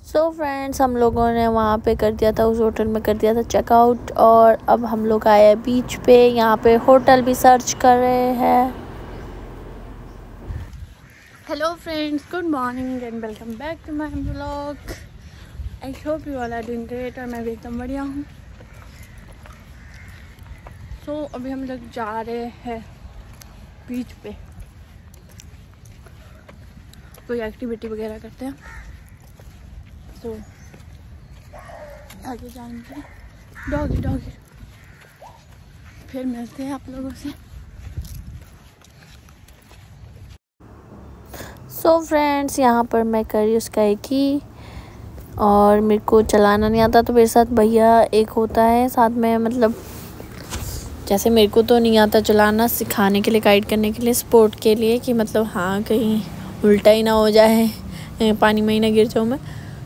So friends, हम लोगों ने वहाँ पे कर दिया था, उस होटल में कर दिया था चेकआउट। और अब हम लोग आए हैं बीच पे। यहाँ पे होटल भी सर्च कर रहे हैं। Hello friends, good morning and welcome back to my vlog. I hope you all are doing great. और मैं भी एकदम बढ़िया हूँ। सो अभी हम लोग जा रहे हैं बीच पे, कोई एक्टिविटी वगैरह करते हैं। तो आगे जाएंगे डॉगी। फिर मिलते हैं आप लोगों से। सो फ्रेंड्स, यहाँ पर मैं कर रही हूँ स्काई की, और मेरे को चलाना नहीं आता, तो मेरे साथ भैया एक होता है साथ में। मतलब जैसे मेरे को तो नहीं आता चलाना, सिखाने के लिए, गाइड करने के लिए, सपोर्ट के लिए, कि मतलब हाँ कहीं उल्टा ही ना हो जाए, पानी में ही ना गिर जाऊँ मैं।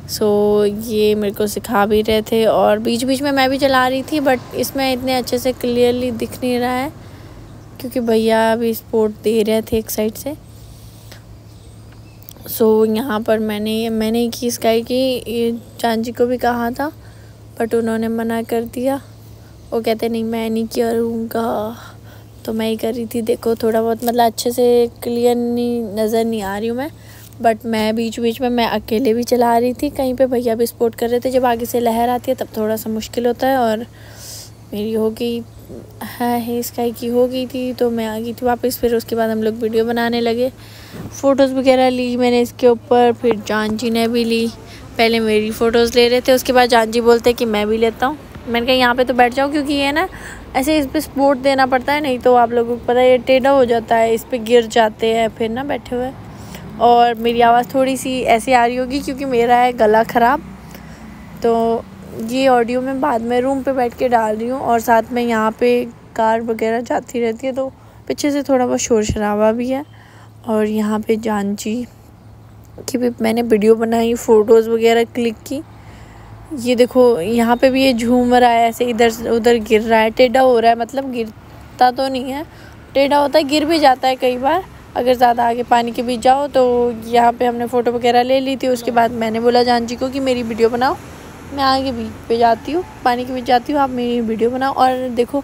सो ये मेरे को सिखा भी रहे थे, और बीच बीच में मैं भी चला रही थी, बट इसमें इतने अच्छे से क्लियरली दिख नहीं रहा है क्योंकि भैया भी सपोर्ट दे रहे थे एक साइड से। सो यहाँ पर मैंने की स्काई की। ये चांची को भी कहा था, बट उन्होंने मना कर दिया। वो कहते नहीं मैं नहीं करूँगा, तो मैं ही कर रही थी। देखो थोड़ा बहुत मतलब अच्छे से क्लियर नज़र नहीं आ रही हूँ मैं, बट मैं बीच बीच में मैं अकेले भी चला रही थी। कहीं पे भैया भी सपोर्ट कर रहे थे। जब आगे से लहर आती है तब थोड़ा सा मुश्किल होता है। और मेरी हो गई है स्काई की हो गई थी, तो मैं आ गई थी वापस। फिर उसके बाद हम लोग वीडियो बनाने लगे, फ़ोटोज़ वगैरह ली मैंने इसके ऊपर। फिर जानजी ने भी ली। पहले मेरी फ़ोटोज़ ले रहे थे, उसके बाद जानजी बोलते कि मैं भी लेता हूँ। मैंने कहा यहाँ पे तो बैठ जाओ, क्योंकि ये ना ऐसे इस पर सपोर्ट देना पड़ता है, नहीं तो आप लोगों को पता है ये टेढ़ा हो जाता है, इस पर गिर जाते हैं फिर ना बैठे हुए। और मेरी आवाज़ थोड़ी सी ऐसी आ रही होगी क्योंकि मेरा है गला ख़राब, तो ये ऑडियो मैं बाद में रूम पे बैठ के डाल रही हूँ। और साथ में यहाँ पे कार वगैरह जाती रहती है, तो पीछे से थोड़ा बहुत शोर शराबा भी है। और यहाँ पे जानजी की भी मैंने वीडियो बनाई, फ़ोटोज़ वगैरह क्लिक की। ये देखो यहाँ पे भी ये झूम रहा है, ऐसे इधर से उधर गिर रहा है, टेढ़ा हो रहा है। मतलब गिरता तो नहीं है, टेढ़ा होता है, गिर भी जाता है कई बार अगर ज़्यादा आगे पानी के बीच जाओ। तो यहाँ पे हमने फ़ोटो वगैरह ले ली थी। उसके बाद मैंने बोला जानजी को कि मेरी वीडियो बनाओ, मैं आगे बीच पे जाती हूँ, पानी के बीच जाती हूँ, आप मेरी वीडियो बनाओ। और देखो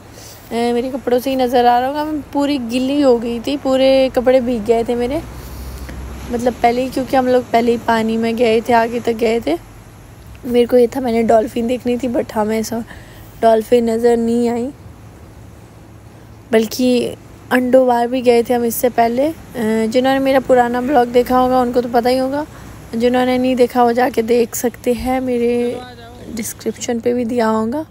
मेरे कपड़ों से ही नज़र आ रहा होगा, मैं पूरी गिल्ली हो गई थी, पूरे कपड़े भीग गए थे मेरे। मतलब पहले ही, क्योंकि हम लोग पहले ही पानी में गए थे, आगे तक गए थे। मेरे को ये था मैंने डॉल्फिन देखनी थी, बट हमें ऐसा डॉल्फिन नज़र नहीं आई। बल्कि अंडोवार भी गए थे हम इससे पहले। जिन्होंने मेरा पुराना ब्लॉग देखा होगा उनको तो पता ही होगा, जिन्होंने नहीं देखा वो जाके देख सकते हैं, मेरे डिस्क्रिप्शन पे भी दिया होगा।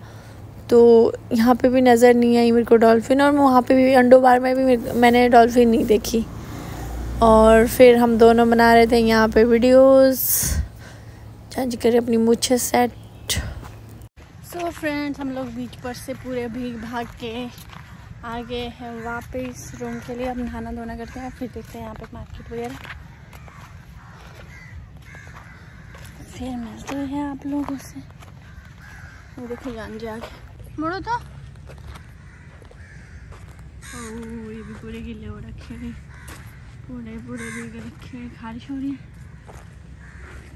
तो यहाँ पे भी नज़र नहीं आई मेरे को डॉल्फिन, और वहाँ पे भी अंडोवार में भी मैंने डॉल्फिन नहीं देखी। और फिर हम दोनों बना रहे थे यहाँ पे वीडियोस, चांज करे अपनी मूछें सेट। सो फ्रेंड्स, हम लोग बीच पर से पूरे भीग भाग के आ गए हैं वापस रूम के लिए। अब नहाना धोना करते हैं, फिर देखते हैं यहाँ पे मार्केट वगैरह, फिर मिलते हैं आप लोगों से। वो देखो जानजी आगे मुड़ो तो। ओह ये भी पूरे गिले हो रखे हैं, पूरे भीग रखे हैं, खारिश हो रही है।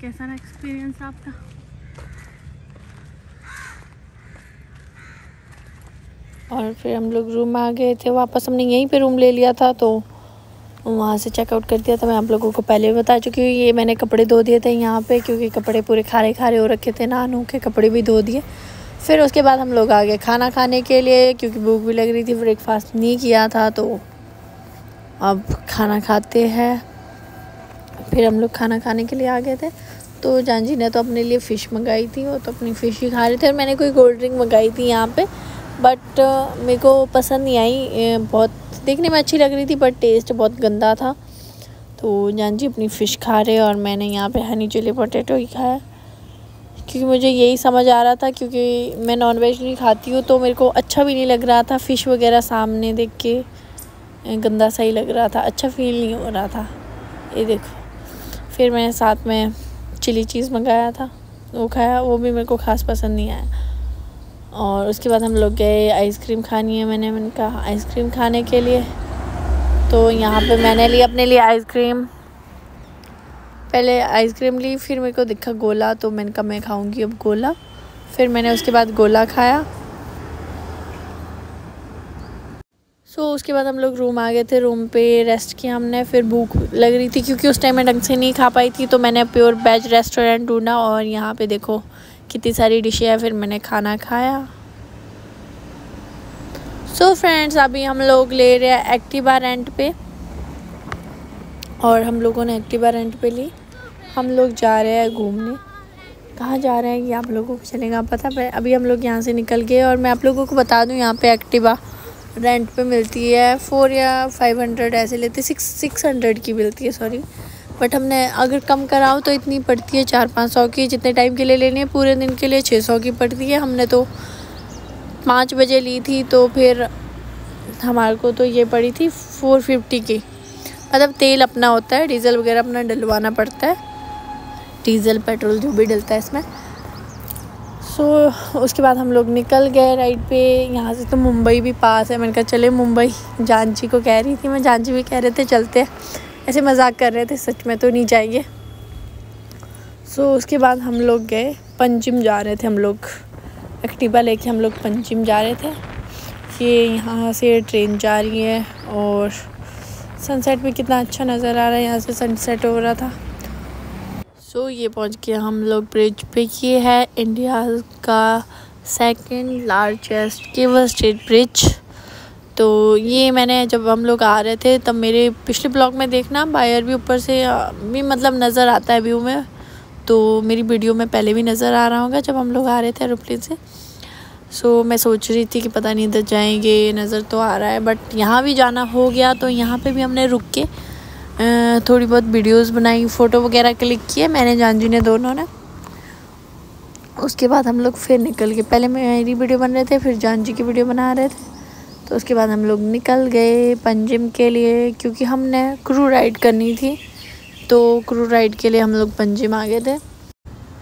कैसा ना एक्सपीरियंस आपका? और फिर हम लोग रूम आ गए थे वापस। हमने यहीं पे रूम ले लिया था, तो वहाँ से चेकआउट कर दिया था। मैं आप लोगों को पहले भी बता चुकी हूँ। ये मैंने कपड़े धो दिए थे यहाँ पे, क्योंकि कपड़े पूरे खारे हो रखे थे, नहा के कपड़े भी धो दिए। फिर उसके बाद हम लोग आ गए खाना खाने के लिए, क्योंकि भूख भी लग रही थी, ब्रेकफास्ट नहीं किया था, तो अब खाना खाते हैं। फिर हम लोग खाना खाने के लिए आ गए थे। तो जानजी ने तो अपने लिए फ़िश मंगाई थी, वो तो अपनी फ़िश ही खा रहे थे। और मैंने कोई कोल्ड ड्रिंक मंगाई थी यहाँ पे, बट मेरे को पसंद नहीं आई। बहुत देखने में अच्छी लग रही थी, बट टेस्ट बहुत गंदा था। तो जानजी अपनी फ़िश खा रहे, और मैंने यहाँ पे हनी चिली पोटैटो ही खाया, क्योंकि मुझे यही समझ आ रहा था, क्योंकि मैं नॉनवेज नहीं खाती हूँ, तो मेरे को अच्छा भी नहीं लग रहा था। फ़िश वगैरह सामने देख के गंदा सा ही लग रहा था, अच्छा फील नहीं हो रहा था। ये देखो, फिर मैंने साथ में चिली चीज़ मंगाया था, वो खाया, वो भी मेरे को ख़ास पसंद नहीं आया। और उसके बाद हम लोग गए आइसक्रीम खानी है, मैंने कहा आइसक्रीम खाने के लिए। तो यहाँ पे मैंने ली अपने लिए आइसक्रीम, पहले आइसक्रीम ली, फिर मेरे को दिखा गोला, तो मैंने कहा मैं खाऊंगी अब गोला। फिर मैंने उसके बाद गोला खाया। उसके बाद हम लोग रूम आ गए थे। रूम पे रेस्ट किया हमने। फिर भूख लग रही थी क्योंकि उस टाइम मैं ढंग से नहीं खा पाई थी, तो मैंने प्योर वेज रेस्टोरेंट ढूंढा और यहाँ पे देखो कितनी सारी डिशें हैं। फिर मैंने खाना खाया। फ्रेंड्स, अभी हम लोग ले रहे हैं एक्टिवा रेंट पे, और हम लोगों ने एक्टिवा रेंट पे ली। हम लोग जा रहे हैं घूमने। कहाँ जा रहे हैं ये आप लोगों को चलेगा पता है। अभी हम लोग यहाँ से निकल गए, और मैं आप लोगों को बता दूँ यहाँ पे एक्टिवा रेंट पे मिलती है 4 या 500 ऐसे लेते, 600 की मिलती है, सॉरी। बट हमने अगर कम कराओ तो इतनी पड़ती है 400-500 की। जितने टाइम के लिए लेनी है पूरे दिन के लिए 600 की पड़ती है। हमने तो 5 बजे ली थी, तो फिर हमारे को तो ये पड़ी थी 450 की। मतलब तेल अपना होता है, डीजल वगैरह अपना डलवाना पड़ता है, डीजल पेट्रोल जो भी डलता है इसमें। उसके बाद हम लोग निकल गए राइड पे। यहाँ से तो मुंबई भी पास है। मैंने कहा चले मुंबई। जानची को कह रही थी मैं, जानची भी कह रहे थे चलते हैं, ऐसे मजाक कर रहे थे, सच में तो नहीं जाएंगे। उसके बाद हम लोग गए पंजिम जा रहे थे। हम लोग एक्टिवा लेके हम लोग पंजिम जा रहे थे। ये यहाँ से ट्रेन जा रही है, और सनसेट भी कितना अच्छा नज़र आ रहा है। यहाँ से सनसेट हो रहा था। ये पहुँच गए हम लोग ब्रिज पे। ये है इंडिया का 2nd largest cable stayed bridge. तो ये मैंने जब हम लोग आ रहे थे तब मेरे पिछले ब्लॉग में देखना, बायर भी ऊपर से भी मतलब नज़र आता है व्यू में। तो मेरी वीडियो में पहले भी नज़र आ रहा होगा जब हम लोग आ रहे थे एरोप्लेन से। मैं सोच रही थी कि पता नहीं इधर जाएंगे, नज़र तो आ रहा है, बट यहाँ भी जाना हो गया। तो यहाँ पे भी हमने रुक के थोड़ी बहुत वीडियोस बनाई, फ़ोटो वगैरह क्लिक किए मैंने, जानजी ने, दोनों ने। उसके बाद हम लोग फिर निकल गए। पहले मेरी वीडियो बन रहे थे, फिर जानजी की वीडियो बना रहे थे। तो उसके बाद हम लोग निकल गए पंजिम के लिए, क्योंकि हमने क्रू राइड करनी थी। तो क्रू राइड के लिए हम लोग पंजिम आ गए थे।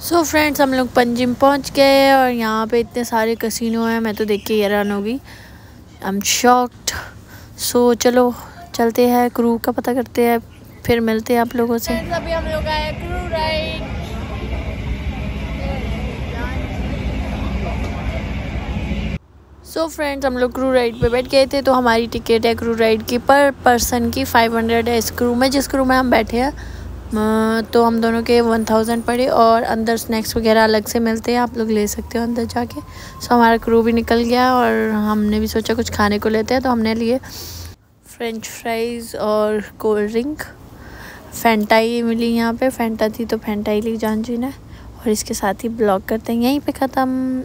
फ्रेंड्स, हम लोग पंजिम पहुंच गए, और यहाँ पे इतने सारे कसिनो हैं, मैं तो देख के हैरान हो गई। I am shocked. चलो चलते हैं, क्रू का पता करते हैं, फिर मिलते हैं आप लोगों से। अभी हम लोग आए क्रू राइड। फ्रेंड्स, हम लोग क्रू राइड पे बैठ गए थे। तो हमारी टिकट है क्रू राइड की पर पर्सन की 500 है। इस क्रू में, जिस क्रू में हम बैठे हैं, तो हम दोनों के 1000 पड़े, और अंदर स्नैक्स वगैरह अलग से मिलते हैं, आप लोग ले सकते हो अंदर जाके। हमारा क्रू भी निकल गया, और हमने भी सोचा कुछ खाने को लेते हैं। तो हमने लिए फ्रेंच फ्राइज़ और कोल्ड ड्रिंक। फैंटा ही मिली यहाँ पे, फैंटा थी तो फैंटा ही ली जानजी ने। और इसके साथ ही ब्लॉग करते हैं यहीं पे ख़त्म।